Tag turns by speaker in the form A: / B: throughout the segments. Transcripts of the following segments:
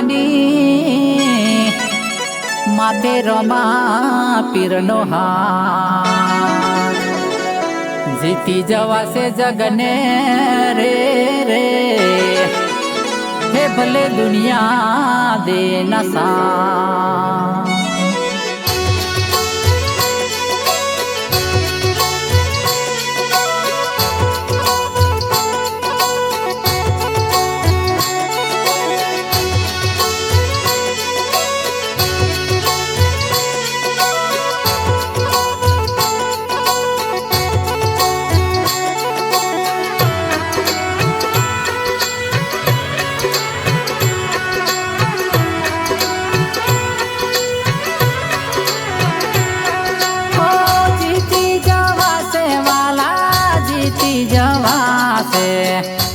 A: માતની માતે રમા પીરનો હાથ જીતી જવાશે જગને રે રે હે ભલે દુનિયા દે નસા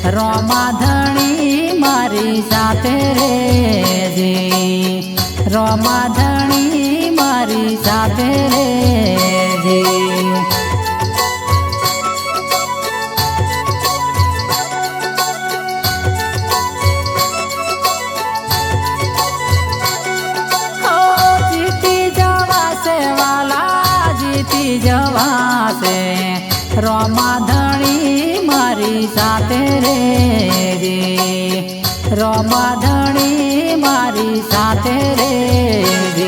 A: રોમા ધણી મારી સાથે રેજી રોમા ધણી મારી સાથે રેજી જીતી જવાશે વાલા જીતી જવાશે રોમા ધણી મારી સાથે રેજી રોમા ધણી મારી સાથે રેજી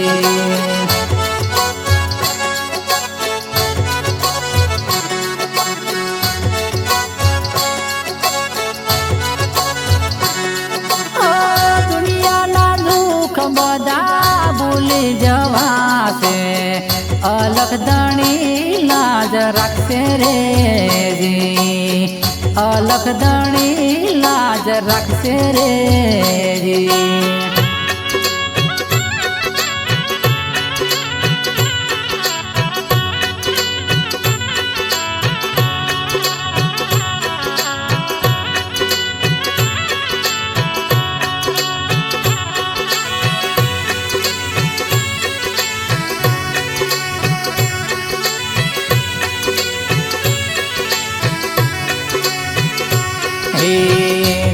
A: દુનિયાના દુઃખ બધા ભૂલી જવાશે અલખ ધણી લાજ રાખશે રેજી અલખ ધણી લાજ રાખશે રેજી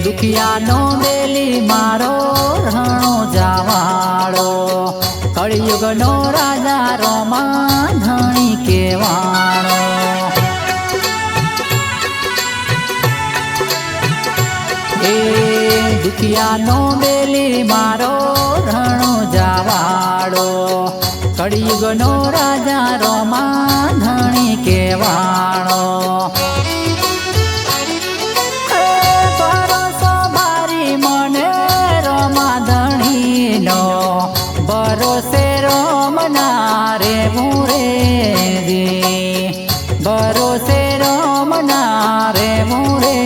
A: દુખિયાનો બેલી મારો રણો જાવાળો કળિયુગનો રાજા રોમા ધણી કેવાણો દુખિયાનો બેલી મારો રણો જાવાળો કળિયુગનો રાજા રોમા ધણી કેવાણો ભરોસે રોમના રે મુરે ભરોસે રોમના રે મુરે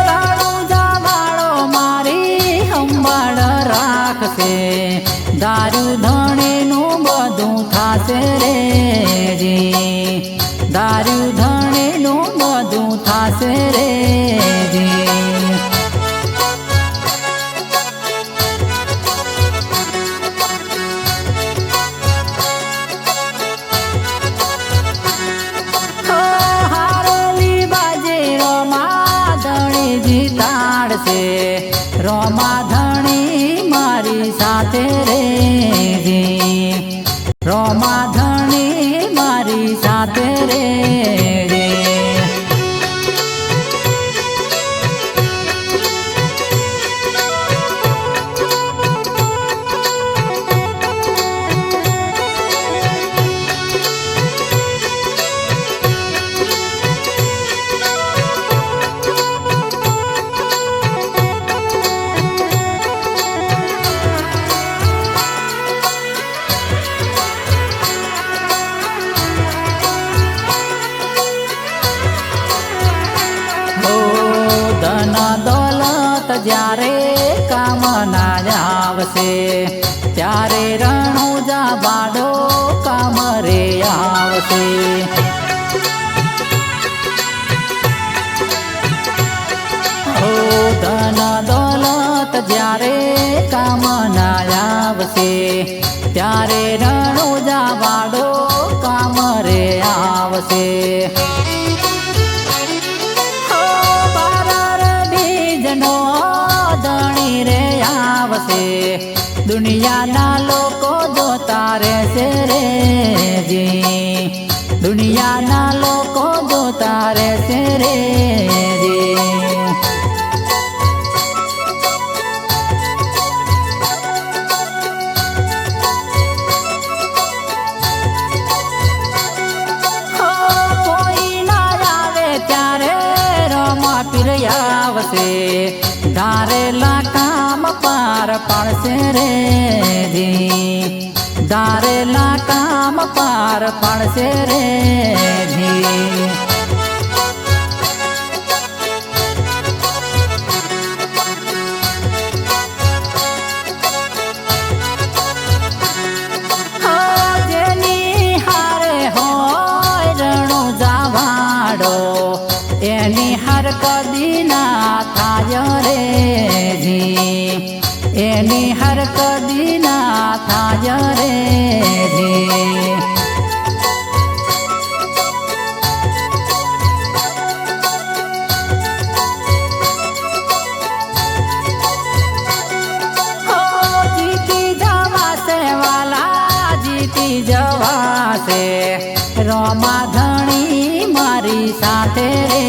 A: રાણુજાવાળો મારી સંભાળ રાખશે દારૂ ધણીનું બધું થાશે રેજી દારૂ ધણીનું બધું થાશે રેજી હારેલી બાજી રોમા ધણી જીતાડશે રોમા ધણી મારી સાથે રેજી રોમા ધણી મારી સાથે રેજી જ્યારે કામ ના આવશે ત્યારે રણુજા બાડો કામ રે આવશે ધન દોલત જ્યારે કામ ના આવશે ત્યારે રણુજા વાડો કામ રે આવશે. હો બારર બીજનો ધણી રે આવશે. દુનિયાના લોકો જોતા રહેશે રે જી. દુનિયાના લોકો જોતા રહેશે રે જી. આવશે ધારેલા કામ પાર પાડશે રે જી. ધારેલા કામ પાર પાડશે રે જી. જેની હારે હોય રણુજા વાડો એની હર કદી ના થાય રે જી. એની હર કદી ના થાય રે જી. જીતી જવાશે વાલા જીતી જવાશે. રોમા ધણી મારી સાથે રે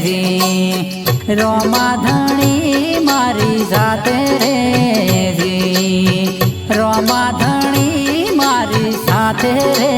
A: જી. રોમા ધણી મારી સાથે રે જી. રોમા ધણી મારી સાથે રે